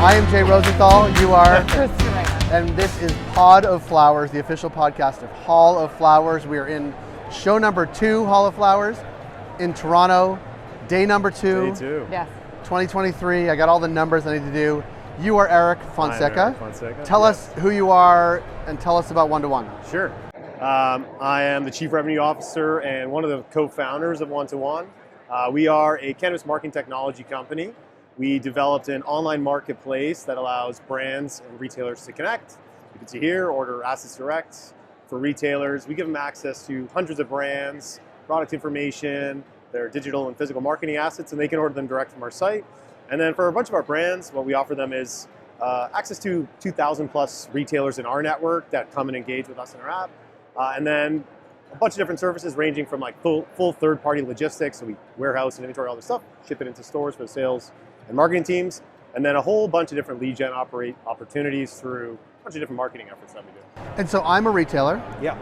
I am Jay Rosenthal. You are. Kristen Raymond. And this is Pod of Flowers, the official podcast of Hall of Flowers. We are in show number 2, Hall of Flowers, in Toronto. Day number 2. Day 2. Yes. 2023. I got all the numbers I need to do. You are Erik Fonseca. I'm Erik Fonseca. Tell us who you are and tell us about One-to-One. Sure. I am the Chief Revenue Officer and one of the co-founders of One-to-One. We are a cannabis marketing technology company. We developed an online marketplace that allows brands and retailers to connect. You can see here, order assets direct for retailers. We give them access to hundreds of brands, product information, their digital and physical marketing assets, and they can order them direct from our site. And then for a bunch of our brands, what we offer them is access to 2,000 plus retailers in our network that come and engage with us in our app. And then a bunch of different services ranging from like full third-party logistics, so we warehouse and inventory all this stuff, ship it into stores for the sales and marketing teams, and then a whole bunch of different lead gen opportunities through a bunch of different marketing efforts that we do. And so I'm a retailer. Yeah.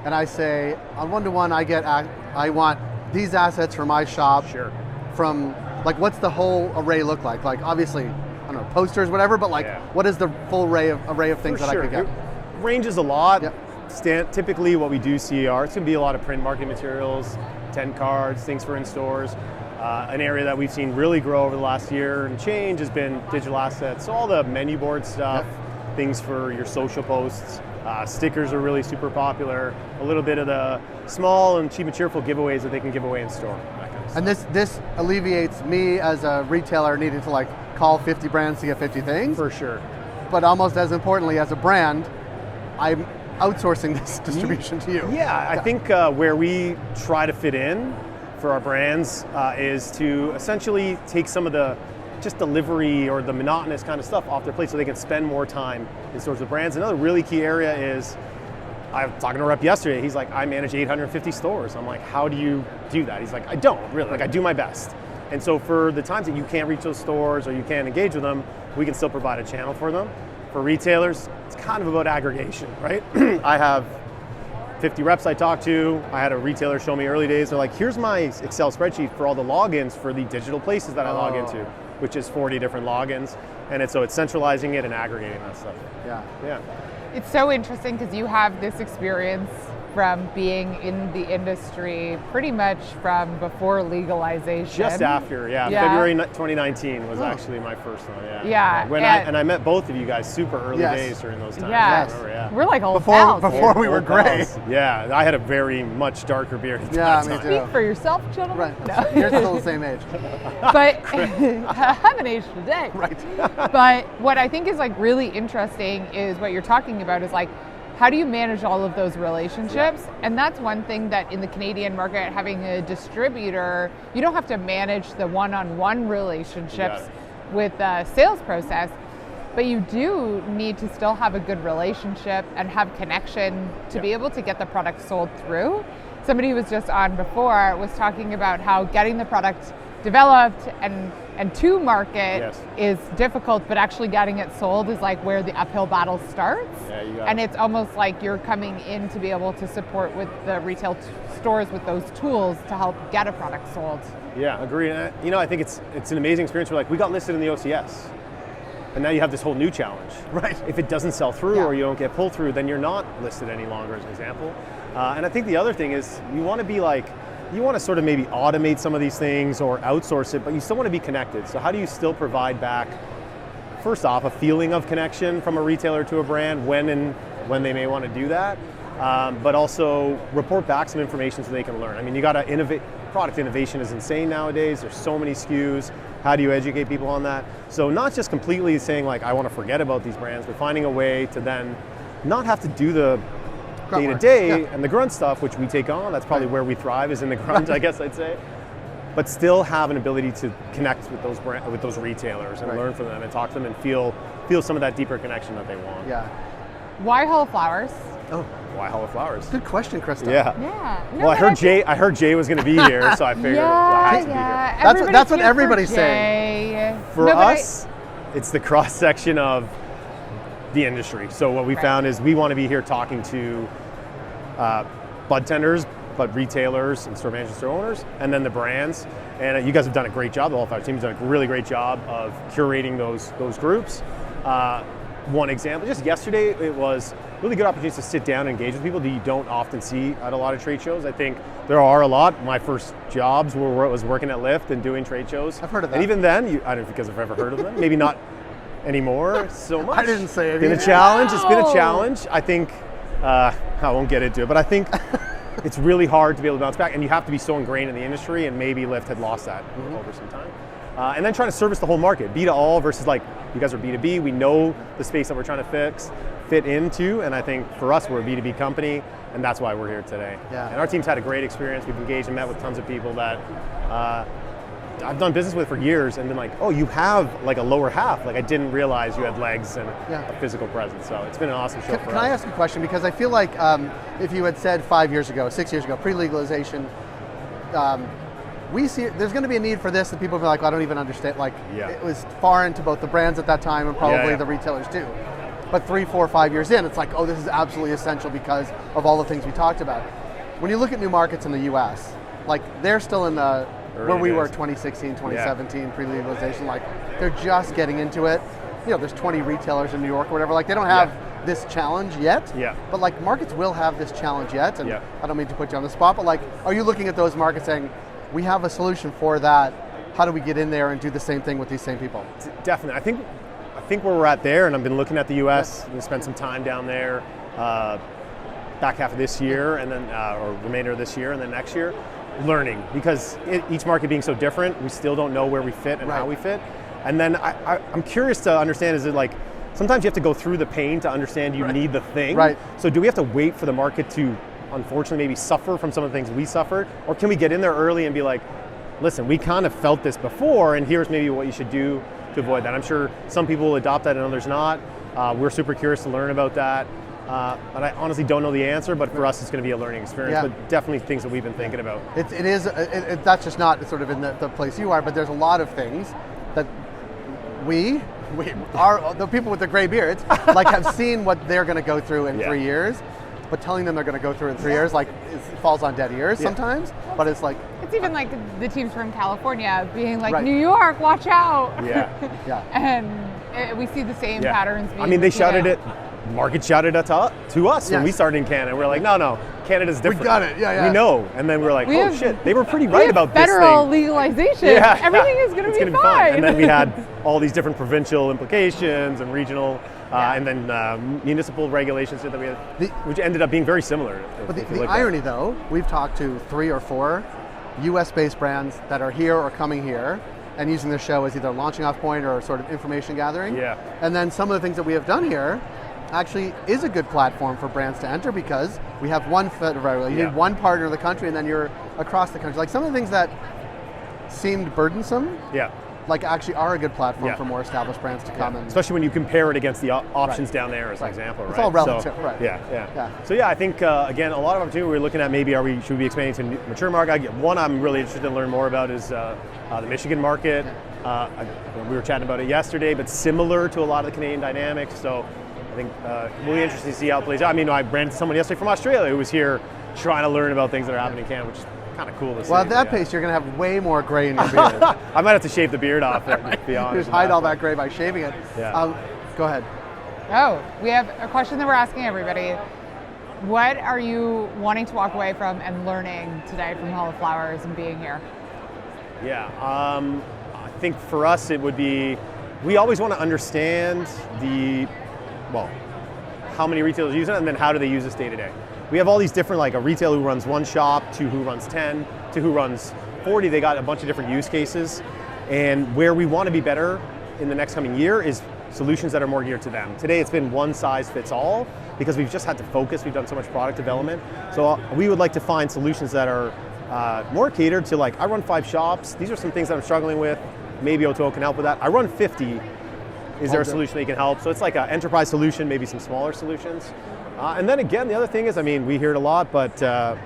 And I say, on One-to-One, I want these assets for my shop. Sure. From, like, what's the whole array look like? Like, obviously, I don't know, posters, whatever, but like, what is the full array of things that I could get? It ranges a lot. Yep. Typically what we do see it's going to be a lot of print marketing materials, 10 cards, things for in-stores. An area that we've seen really grow over the last year and change has been digital assets. So all the menu board stuff, things for your social posts, stickers are really super popular, a little bit of the small and cheap and cheerful giveaways that they can give away in store. That kind of And stuff. this alleviates me as a retailer needing to like call 50 brands to get 50 things. For sure. But almost as importantly, as a brand, I'm outsourcing this distribution to you. Yeah, I think where we try to fit in for our brands is to essentially take some of the just delivery or the monotonous kind of stuff off their plate so they can spend more time in stores with brands. Another really key area is, I was talking to a rep yesterday, he's like, I manage 850 stores. I'm like, how do you do that? He's like, I don't really, like I do my best. And so for the times that you can't reach those stores or you can't engage with them, we can still provide a channel for them. For retailers, it's kind of about aggregation, right? I have 50 reps I talked to. I had a retailer show me early days. They're like, here's my Excel spreadsheet for all the logins for the digital places that I log into, which is 40 different logins. And so it's centralizing it and aggregating that stuff. Yeah. It's so interesting because you have this experience from being in the industry pretty much from before legalization. Just after, February 2019 was actually my first one, And I met both of you guys super early days during those times. Yeah. We're like old before pals. we were gray. Yeah, I had a very much darker beard at Yeah, that me time. too. Speak for yourself, gentlemen. Right. No. You're still the same age. But I haven't aged today. Right. But what I think is like really interesting is what you're talking about is like, how do you manage all of those relationships? Yeah. And that's one thing that in the Canadian market, having a distributor, you don't have to manage the one-on-one relationships with the sales process, but you do need to still have a good relationship and have connection to be able to get the product sold through. Somebody who was just on before was talking about how getting the product developed and to market is difficult, but actually getting it sold is like where the uphill battle starts. Yeah, you got and it. It's almost like you're coming in to be able to support with the retail stores with those tools to help get a product sold. Yeah, agree. And I think it's an amazing experience. We're like, we got listed in the OCS, and now you have this whole new challenge. Right. If it doesn't sell through or you don't get pulled through, then you're not listed any longer, as an example. And I think the other thing is you want to sort of maybe automate some of these things or outsource it, but you still want to be connected. So how do you still provide back, first off, a feeling of connection from a retailer to a brand when they may want to do that, but also report back some information so they can learn. I mean, you got to innovate. Product innovation is insane nowadays. There's so many SKUs. How do you educate people on that? So not just completely saying like, I want to forget about these brands, but finding a way to then not have to do the day-to-day and the grunt stuff, which we take on. That's probably where we thrive, is in the grunt, I guess I'd say. But still have an ability to connect with those retailers and learn from them and talk to them and feel some of that deeper connection that they want. Yeah. Why Hall of Flowers? Oh, why Hall of Flowers? Good question, Krista. Yeah. No, well, I heard Jay was going to be here, so I figured I had to be here. That's what everybody's saying. For us, it's the cross section of the industry. So what we found is we want to be here talking to bud tenders, but retailers and store managers, store owners, and then the brands. And you guys have done a great job. The Hall of Flowers team has done a really great job of curating those groups. One example, just yesterday, it was really good opportunity to sit down and engage with people that you don't often see at a lot of trade shows. I think there are a lot. My first jobs was working at Lyft and doing trade shows. I've heard of that. And even then, I don't know if you guys have ever heard of them. Maybe not anymore so much. I didn't say it. It's been a challenge. It's been a challenge. I think, I won't get into it, but I think it's really hard to be able to bounce back, and you have to be so ingrained in the industry, and maybe Lyft had lost that over some time. And then trying to service the whole market, B to all versus like, you guys are B2B, we know the space that we're trying to fit into, and I think for us, we're a B2B company, and that's why we're here today. Yeah. And our team's had a great experience. We've engaged and met with tons of people that I've done business with for years and been like, oh, you have like a lower half. Like I didn't realize you had legs and a physical presence. So it's been an awesome show for us. Can I ask a question? Because I feel like if you had said 5 years ago, 6 years ago, pre-legalization, we see there's going to be a need for this, and people will be like, well, I don't even understand. Like it was foreign to both the brands at that time and probably the retailers too. But 3, 4, 5 years in, it's like, oh, this is absolutely essential because of all the things we talked about. When you look at new markets in the US, like they're still in the where we were 2016, 2017, pre-legalization, like they're just getting into it. You know, there's 20 retailers in New York or whatever, like they don't have this challenge yet, but like markets will have this challenge yet, and I don't mean to put you on the spot, but like, are you looking at those markets saying, we have a solution for that, how do we get in there and do the same thing with these same people? Definitely, I think where we're at there, and I've been looking at the US, we spent some time down there, back half of this year, and then, or remainder of this year, and then next year, learning, because each market being so different, we still don't know where we fit and how we fit. And then I'm curious to understand, is it like, sometimes you have to go through the pain to understand you need the thing. So do we have to wait for the market to, unfortunately, maybe suffer from some of the things we suffered? Or can we get in there early and be like, listen, we kind of felt this before, and here's maybe what you should do to avoid that. I'm sure some people will adopt that and others not. We're super curious to learn about that. But I honestly don't know the answer, but for us it's going to be a learning experience, but definitely things that we've been thinking about. That's just not sort of in the place you are, but there's a lot of things that we are, the people with the gray beards, like have seen what they're going to go through in 3 years, but telling them they're going to go through in 3 years, like it falls on dead ears sometimes, but it's like... It's even like the teams from California being like, New York, watch out! And we see the same patterns being... I mean, they shouted it. Market shouted it to us when we started in Canada. We're like, no, Canada's different. We got it, We know. And then we're like, oh shit, they were pretty right about this thing. Federal legalization. Everything is going to be fine. And then we had all these different provincial implications and regional, and then municipal regulations that we had, which ended up being very similar. But the irony, though, we've talked to 3 or 4 US-based brands that are here or coming here and using the show as either launching off point or sort of information gathering. And then some of the things that we have done here actually is a good platform for brands to enter, because we have one federal, you need one partner in the country, and then you're across the country. Like some of the things that seemed burdensome, like actually are a good platform for more established brands to come in. Especially when you compare it against the options down there as an example, It's all relative, So I think, again, a lot of opportunity we're looking at, maybe should we be expanding to mature market? One I'm really interested in learn more about is the Michigan market. We were chatting about it yesterday, but similar to a lot of the Canadian dynamics. So I think really interesting to see how it plays out. I mean, I ran into someone yesterday from Australia who was here trying to learn about things that are happening in Canada, which is kind of cool to see. Well, at that pace, you're going to have way more gray in your beard. I might have to shave the beard off, to be honest. Just hide all that gray by shaving it. Go ahead. Oh, we have a question that we're asking everybody. What are you wanting to walk away from and learning today from Hall of Flowers and being here? I think for us it would be, we always want to understand how many retailers use it, and then how do they use this day to day. We have all these different, like a retailer who runs one shop, to who runs 10, to who runs 40. They got a bunch of different use cases. And where we want to be better in the next coming year is solutions that are more geared to them. Today it's been one size fits all because we've just had to focus. We've done so much product development. So we would like to find solutions that are more catered to, like, I run 5 shops. These are some things that I'm struggling with. Maybe O2O can help with that. I run 50. Is there a solution that you can help? So it's like an enterprise solution, maybe some smaller solutions. And then again, the other thing is, I mean, we hear it a lot, but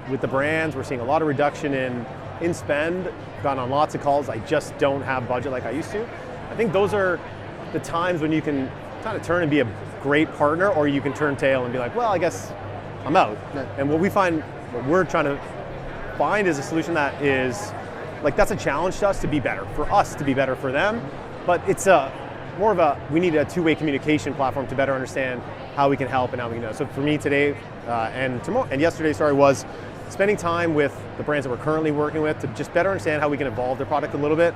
with the brands, we're seeing a lot of reduction in spend. Gone on lots of calls. I just don't have budget like I used to. I think those are the times when you can kind of turn and be a great partner, or you can turn tail and be like, well, I guess I'm out. And what we're trying to find is a solution that is like that's a challenge to us to be better, for us to be better for them. But it's more of we need a two-way communication platform to better understand how we can help and how we can do. So for me today and yesterday, was spending time with the brands that we're currently working with to just better understand how we can evolve their product a little bit,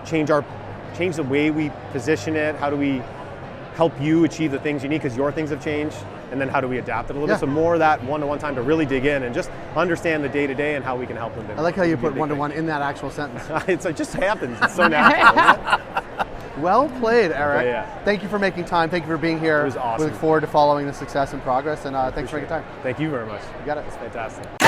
change the way we position it. How do we help you achieve the things you need because your things have changed, and then how do we adapt it a little bit? So more of that one-to-one time to really dig in and just understand the day-to-day and how we can help them. I like how you put one-to-one in that actual sentence. It just happens. It's so natural. Well played, Erik. Yeah. Thank you for making time. Thank you for being here. It was awesome. We look forward to following the success and progress, and thanks for making time. Thank you very much. You got it. It's fantastic.